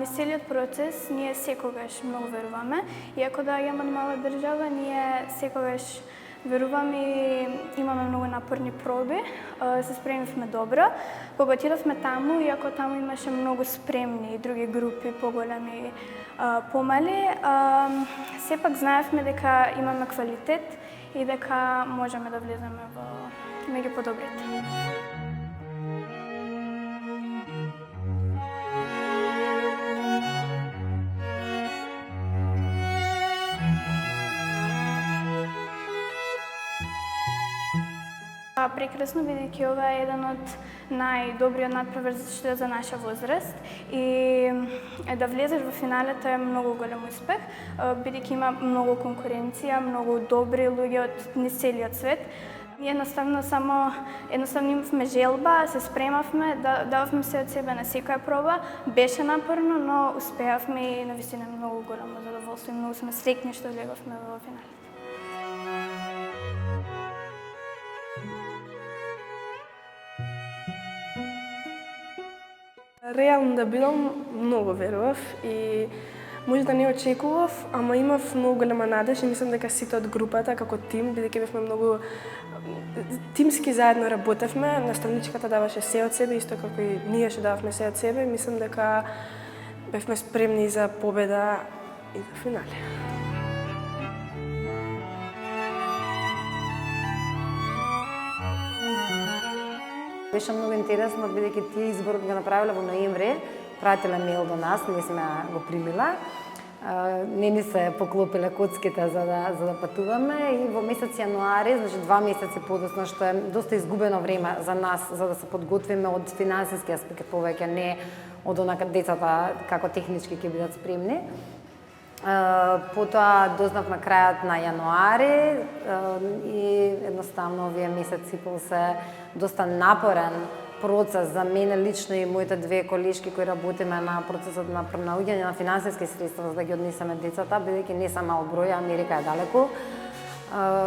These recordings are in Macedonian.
низ целиот процес ние секогаш многу веруваме. Иако да имаме мала држава, ние секогаш веруваме и имаме многу напорни проби. Се спремивме добро. Кога отидовме таму, иако таму имаше многу спремни и други групи, поголеми, помали, сепак знаевме дека имаме квалитет и дека можеме да влеземе меѓу подобрите. Прекрасно, бидејќи ова е еден од најдобриот надпревар за наша возраст и да влезеш во финалето е многу голем успех, бидејќи има многу конкуренција, многу добри луѓе од низ целиот свет. Ние едноставно имавме желба, се спремавме, дававме се од себе на секоја проба, беше напорно, но успеавме и навистина многу голямо задоволство и многу сме среќни што влеговме во финалите. Реално да бидам, многу верував и може да не очекував, ама имав многу голема надеж и мислам дека сите од групата како тим, бидејќи бевме многу тимски заедно работевме, наставничката даваше се од себе, исто како и ние што дававме се од себе, мислам дека бевме спремни за победа и за финале. Беше многу интересно, бидејќи тие изборот го направиле во ноември, пратиле мејл до нас, ние сме го примила. Не ни се поклопиле коцките за да патуваме и во месец јануари, значи 2 месеци подоцна, што е доста изгубено време за нас, за да се подготвиме од финансиски аспект повеќе, не од онака децата како технички ќе бидат спремни. Потоа дознавме крајот на јануари и едноставно овие месеци се доста напорен процес за мене лично и моите две колешки кои работиме на процесот на пронаоѓање на финансиски средства за да ги однесеме децата, бидејќи не се мал број, Америка е далеку.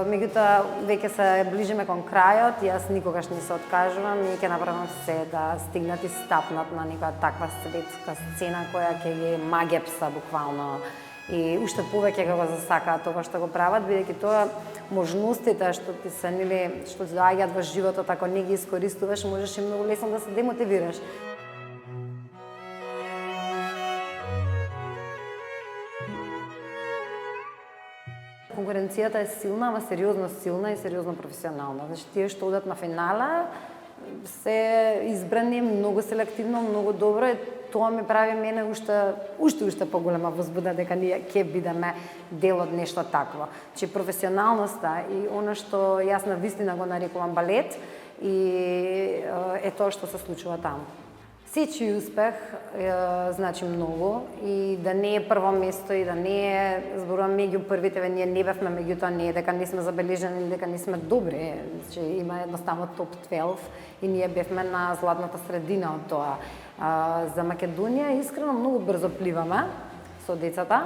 Меѓутоа, веќе се ближиме кон крајот и јас никогаш не се откажувам и ќе направам се да стигнат и стапнат на некоја таква светска сцена која ќе ги магепса буквално и уште повеќе го засакаат тоа што го прават, бидејќи тоа можностите што ти се што ти доаѓаат во животот, ако не ги искористуваш, можеш и многу лесно да се демотивираш. Конкуренцијата е силна, ама сериозно силна и сериозно професионална. Значи, тие што одат на финала се избрани многу селективно, многу добро и тоа ми прави мене уште поголема возбуда дека ние ќе бидеме дел од нешто такво. Че професионалноста и она што јас навистина го нарекувам балет и е тоа што се случува таму. Сечи успех значи многу и да не е прво место и да не е зборувам меѓу првите, ние не бевме меѓутоа не е дека не сме забележани, дека не сме добри, че има едноставно топ 12 и ние бевме на златната средина од тоа. За Македонија искрено многу брзо пливаме со децата.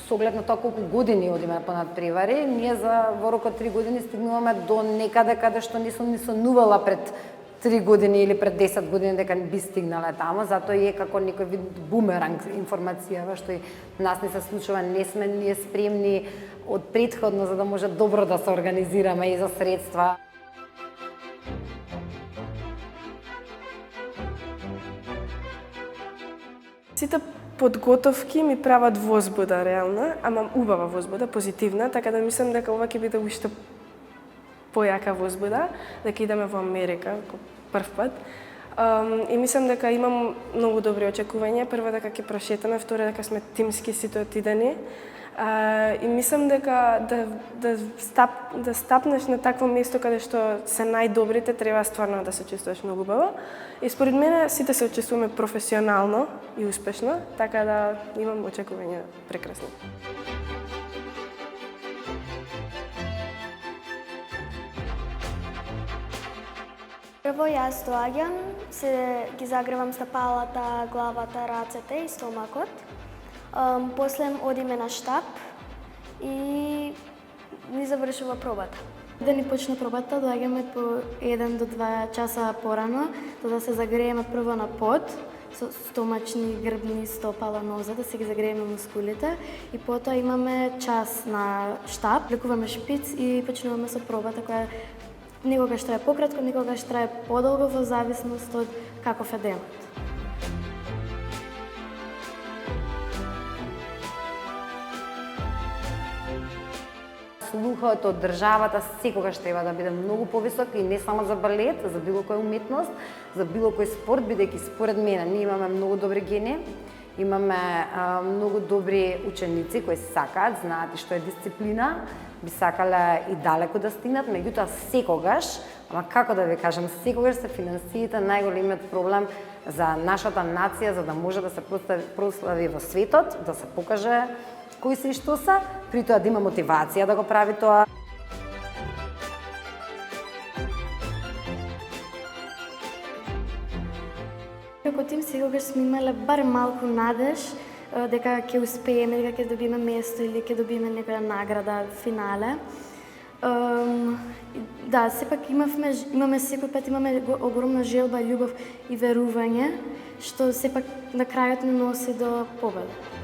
Со оглед на тоа колку години одиме по надпревари, ние во рок од 3 години стигнуваме до некаде каде што не сум ни сонувала пред 3 години или пред 10 години дека би стигнале тамо, затоа е како некој вид бумеранг информацијава што и нас не се случува, не сме ние спремни од претходно за да може добро да се организираме и за средства. Сите подготовки ми прават возбуда реална, ама убава возбуда, позитивна, така да мислам дека ова ќе биде уште појака возбуда, дека идеме во Америка прв пат. И мислам дека имам многу добри очекувања. Прво дека ќе прошетаме, второ дека сме тимски сите отидени. И мислам дека да стапнеш на такво место каде што се најдобрите, треба стварно да се чувствуваш многу убаво. И според мене сите се чувствуваме професионално и успешно, така да имам очекувања прекрасни. Прво јас доаѓам, ги загревам стапалата, главата, рацете и стомакот. После одиме на штаб и ни завршува пробата. Да ни почне пробата, доаѓаме по 1 до 2 часа порано, за да се загрееме прво на под, со стомачни, грбни, стопала, ноза, да се ги загрееме мускулите. И потоа имаме час на штап, лекуваме шпиц и почнуваме со пробата која некогаш трае пократко, некогаш трае подолго во зависност од каков е денот. Слухот од државата секогаш треба да биде многу повисок и не само за балет, за било која уметност, за било кој спорт, бидејќи според мене ние имаме многу добри гени, имаме многу добри ученици кои сакаат, знаат и што е дисциплина, би сакале и далеку да стигнат, меѓутоа секогаш, ама како да ви кажам, секогаш се финансиите најголемиот проблем за нашата нација, за да може да се прослави во светот, да се покаже кои се и што се, при тоа да има мотивација да го прави тоа. Како тим секогаш сме имале барем малку надеж дека ќе успееме, дека ќе добиеме место или ќе добиеме некоја награда финале. Да, сепак имаме секој пат имаме огромна желба, љубов и верување, што сепак на крајот не носи до победа.